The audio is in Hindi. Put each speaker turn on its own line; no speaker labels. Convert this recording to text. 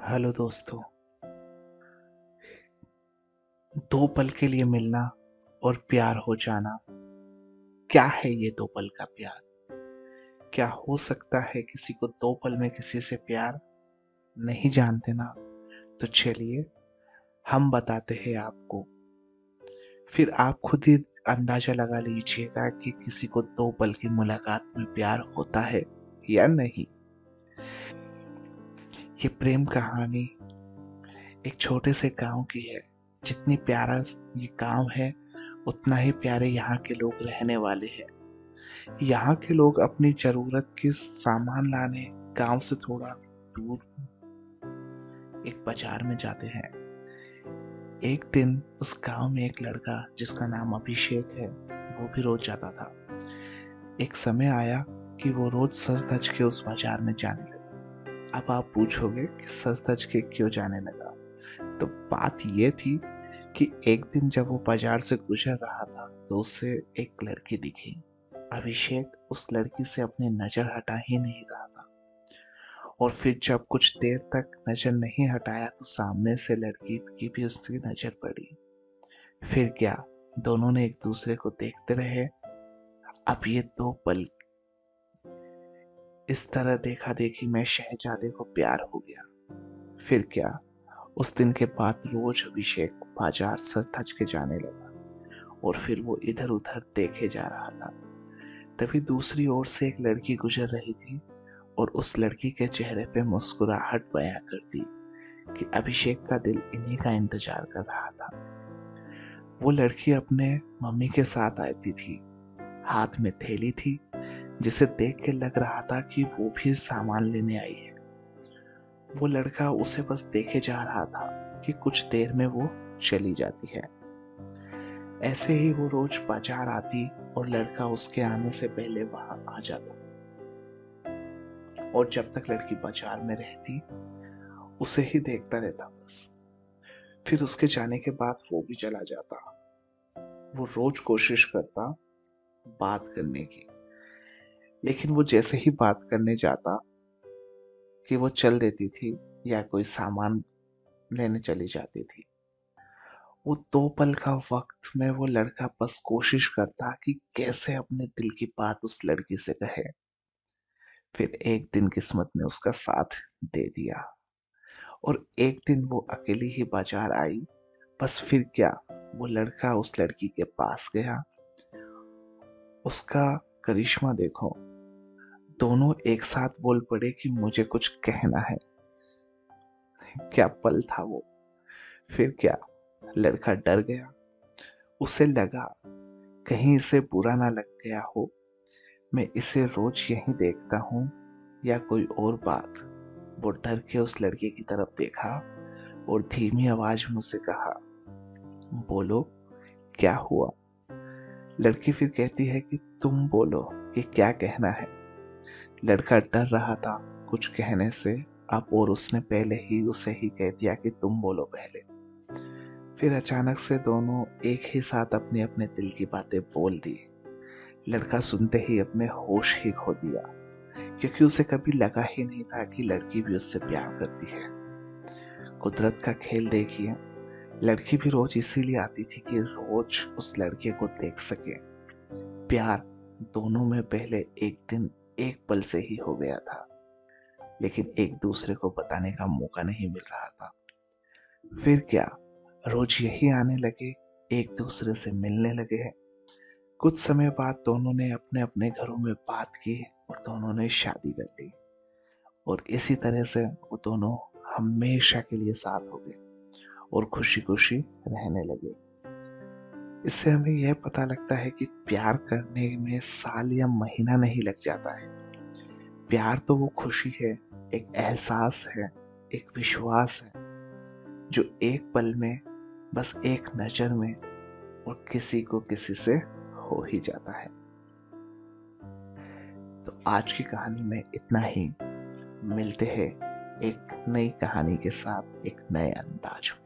हेलो दोस्तों। दो पल के लिए मिलना और प्यार हो जाना, क्या है ये दो पल का प्यार? क्या हो सकता है किसी को दो पल में किसी से प्यार? नहीं जानते ना? तो चलिए हम बताते हैं आपको, फिर आप खुद ही अंदाजा लगा लीजिएगा कि किसी को दो पल की मुलाकात में प्यार होता है या नहीं। ये प्रेम कहानी एक छोटे से गांव की है। जितनी प्यारा ये गांव है, उतना ही प्यारे यहाँ के लोग रहने वाले हैं। यहाँ के लोग अपनी जरूरत के सामान लाने गांव से थोड़ा दूर एक बाजार में जाते हैं। एक दिन उस गांव में एक लड़का जिसका नाम अभिषेक है, वो भी रोज जाता था। एक समय आया कि वो रोज सज धज के उस बाजार में जाने लगा। अब आप पूछोगे कि सज धज के क्यों जाने लगा? तो बात ये थी कि एक दिन जब वो बाजार से गुजर रहा था तो उसे एक लड़की दिखी। अभिषेक उस लड़की से अपनी नजर हटा ही नहीं रहा था, और फिर जब कुछ देर तक नजर नहीं हटाया तो सामने से लड़की की भी उसकी नजर पड़ी। फिर क्या, दोनों ने एक दूसरे को देखते रहे। अब ये दो पल इस तरह देखा देखी में शहजादे को प्यार हो गया। फिर क्या, उस दिन के बाद रोज अभिषेक बाजार सज धज के जाने लगा, और फिर वो इधर उधर देखे जा रहा था। तभी दूसरी ओर से एक लड़की गुजर रही थी, और उस लड़की के चेहरे पे मुस्कुराहट बयां करती कि अभिषेक का दिल इन्हीं का इंतजार कर रहा था। वो लड़की अपने मम्मी के साथ आई थी। हाथ में थैली थी, जिसे देख के लग रहा था कि वो भी सामान लेने आई है। वो लड़का उसे बस देखे जा रहा था कि कुछ देर में वो चली जाती है। ऐसे ही वो रोज बाजार आती और लड़का उसके आने से पहले वहां आ जाता, और जब तक लड़की बाजार में रहती उसे ही देखता रहता बस। फिर उसके जाने के बाद वो भी चला जाता। वो रोज कोशिश करता बात करने की, लेकिन वो जैसे ही बात करने जाता कि वो चल देती थी या कोई सामान लेने चली जाती थी। वो दो पल का वक्त में वो लड़का बस कोशिश करता कि कैसे अपने दिल की बात उस लड़की से कहे। फिर एक दिन किस्मत ने उसका साथ दे दिया, और एक दिन वो अकेली ही बाजार आई। बस फिर क्या, वो लड़का उस लड़की के पास गया। उसका करिश्मा देखो, दोनों एक साथ बोल पड़े कि मुझे कुछ कहना है। क्या पल था वो! फिर क्या, लड़का डर गया। उसे लगा कहीं इसे बुरा ना लग गया हो, मैं इसे रोज यहीं देखता हूँ या कोई और बात। वो डर के उस लड़के की तरफ देखा और धीमी आवाज में उसे कहा, बोलो क्या हुआ? लड़की फिर कहती है कि तुम बोलो कि क्या कहना है। लड़का डर रहा था कुछ कहने से, अब और उसने पहले ही उसे ही कह दिया कि तुम बोलो पहले। फिर अचानक से दोनों एक ही साथ अपने अपने दिल की बातें बोल दी। लड़का सुनते ही अपने होश ही खो दिया, क्योंकि उसे कभी लगा ही नहीं था कि लड़की भी उससे प्यार करती है। कुदरत का खेल देखिए, लड़की भी रोज इसीलिए आती थी कि रोज उस लड़के को देख सके। प्यार दोनों में पहले एक दिन एक पल से ही हो गया था, लेकिन एक दूसरे को बताने का मौका नहीं मिल रहा था। फिर क्या, रोज यही आने लगे, एक दूसरे से मिलने लगे। कुछ समय बाद दोनों ने अपने अपने घरों में बात की और दोनों ने शादी कर ली, और इसी तरह से वो दोनों हमेशा के लिए साथ हो गए और खुशी खुशी रहने लगे। इससे हमें यह पता लगता है कि प्यार करने में साल या महीना नहीं लग जाता है। प्यार तो वो खुशी है, एक एहसास है, एक विश्वास है, जो एक पल में, बस एक नजर में और किसी को किसी से हो ही जाता है। तो आज की कहानी में इतना ही। मिलते हैं एक नई कहानी के साथ, एक नए अंदाज में।